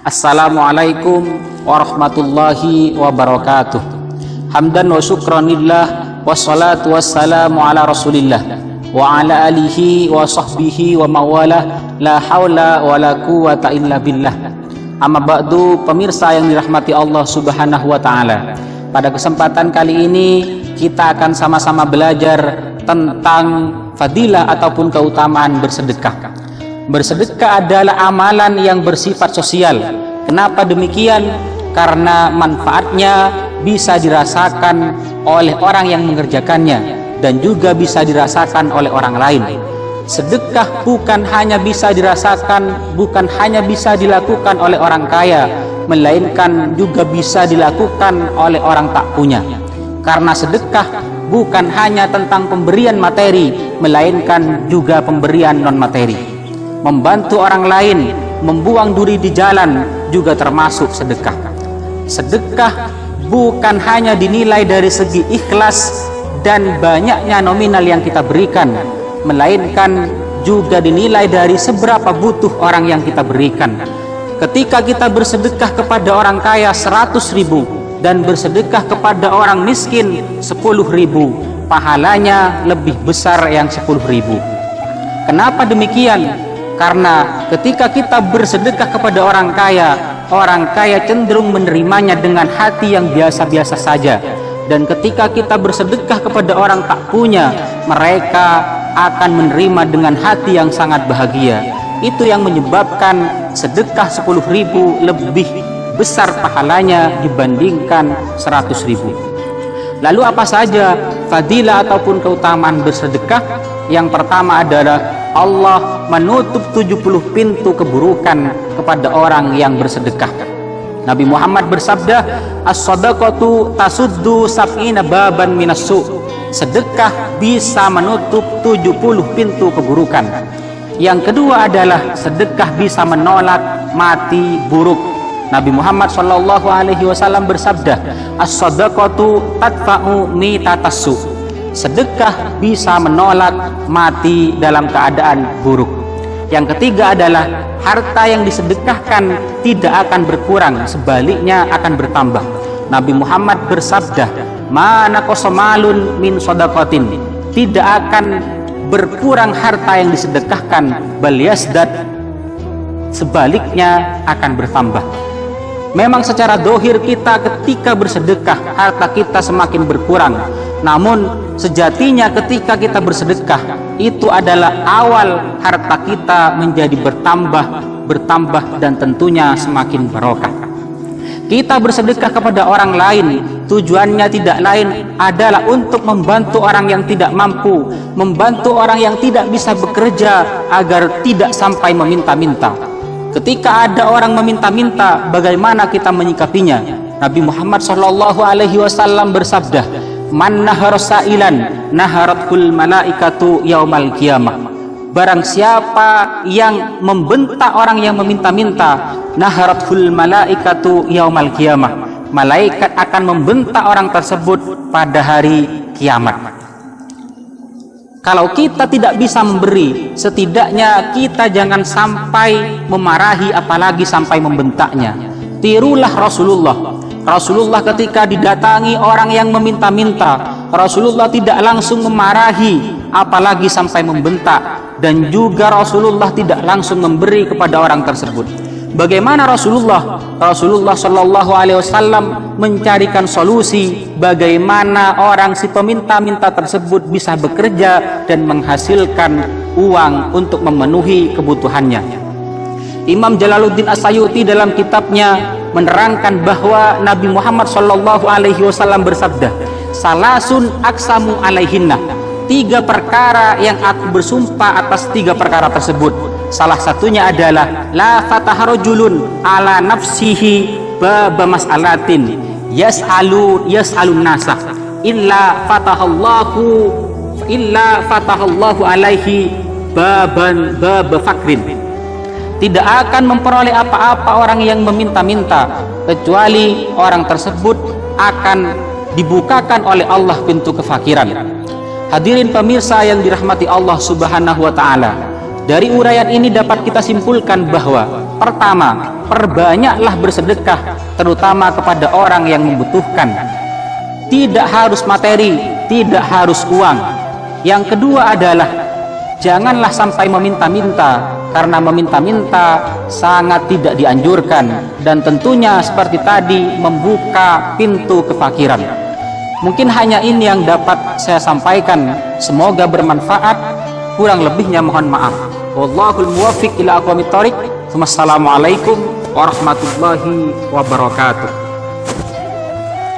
Assalamualaikum warahmatullahi wabarakatuh. Hamdan wa syukranillah, wassalatu wassalamu ala rasulillah wa ala alihi wa sahbihi wa mawalah, la hawla wa la quwata illa billah. Amma ba'du, pemirsa yang dirahmati Allah subhanahu wa ta'ala, pada kesempatan kali ini kita akan sama-sama belajar tentang fadilah ataupun keutamaan bersedekah. Bersedekah adalah amalan yang bersifat sosial. Kenapa demikian? Karena manfaatnya bisa dirasakan oleh orang yang mengerjakannya dan juga bisa dirasakan oleh orang lain. Sedekah bukan hanya bisa dirasakan, bukan hanya bisa dilakukan oleh orang kaya, melainkan juga bisa dilakukan oleh orang tak punya. Karena sedekah bukan hanya tentang pemberian materi, melainkan juga pemberian non materi. Membantu orang lain, membuang duri di jalan juga termasuk sedekah. Sedekah bukan hanya dinilai dari segi ikhlas dan banyaknya nominal yang kita berikan, melainkan juga dinilai dari seberapa butuh orang yang kita berikan. Ketika kita bersedekah kepada orang kaya 100.000 dan bersedekah kepada orang miskin 10.000, pahalanya lebih besar yang 10.000. Kenapa demikian? Karena ketika kita bersedekah kepada orang kaya cenderung menerimanya dengan hati yang biasa-biasa saja. Dan ketika kita bersedekah kepada orang tak punya, mereka akan menerima dengan hati yang sangat bahagia. Itu yang menyebabkan sedekah 10.000 lebih besar pahalanya dibandingkan 100.000. Lalu apa saja fadilah ataupun keutamaan bersedekah? Yang pertama adalah Allah menutup 70 pintu keburukan kepada orang yang bersedekah. Nabi Muhammad bersabda, as-sadaqatu tasuddu sab'ina baban minassu. Sedekah bisa menutup 70 pintu keburukan. Yang kedua adalah sedekah bisa menolak mati buruk. Nabi Muhammad SAW bersabda, as-sadaqatu tadfa'u mitatassu. Sedekah bisa menolak mati dalam keadaan buruk. Yang ketiga adalah harta yang disedekahkan tidak akan berkurang, sebaliknya akan bertambah. Nabi Muhammad bersabda, mana kosomalun min sodakotin. Tidak akan berkurang harta yang disedekahkan, bal yasdad, sebaliknya akan bertambah. Memang secara dohir kita ketika bersedekah harta kita semakin berkurang, namun sejatinya ketika kita bersedekah itu adalah awal harta kita menjadi bertambah dan tentunya semakin barokah. Kita bersedekah kepada orang lain tujuannya tidak lain adalah untuk membantu orang yang tidak mampu, membantu orang yang tidak bisa bekerja agar tidak sampai meminta-minta. Ketika ada orang meminta-minta, bagaimana kita menyikapinya? Nabi Muhammad SAW bersabda, man nahara sa'ilan naharatkul malaikatu yaumal qiyamah. Barang siapa yang membentak orang yang meminta-minta, naharatkul malaikatu yaumal qiyamah. Malaikat akan membentak orang tersebut pada hari kiamat. Kalau kita tidak bisa memberi, setidaknya kita jangan sampai memarahi apalagi sampai membentaknya. Tirulah Rasulullah. Rasulullah ketika didatangi orang yang meminta-minta, Rasulullah tidak langsung memarahi apalagi sampai membentak, dan juga Rasulullah tidak langsung memberi kepada orang tersebut. Bagaimana Rasulullah? Rasulullah SAW mencarikan solusi bagaimana orang si peminta-minta tersebut bisa bekerja dan menghasilkan uang untuk memenuhi kebutuhannya. Imam Jalaluddin As-Sayuti dalam kitabnya menerangkan bahwa Nabi Muhammad SAW bersabda, salasun aksamu alaihinna. 3 perkara yang aku bersumpah atas 3 perkara tersebut. Salah satunya adalah la fataharujulun ala nafsihi baba mas'alatin yas'alun nasa illa fatahallahu alaihi baba fakrin. Tidak akan memperoleh apa-apa orang yang meminta-minta, kecuali orang tersebut akan dibukakan oleh Allah pintu kefakiran. Hadirin pemirsa yang dirahmati Allah subhanahu wa ta'ala, dari uraian ini dapat kita simpulkan bahwa pertama, perbanyaklah bersedekah, terutama kepada orang yang membutuhkan. Tidak harus materi, tidak harus uang. Yang kedua adalah janganlah sampai meminta-minta, karena meminta-minta sangat tidak dianjurkan, dan tentunya seperti tadi membuka pintu kefakiran. Mungkin hanya ini yang dapat saya sampaikan, semoga bermanfaat. Kurang lebihnya mohon maaf. Wallahul muwaffiq ila aqwamit thoriq. Wassalamualaikum warahmatullahi wabarakatuh.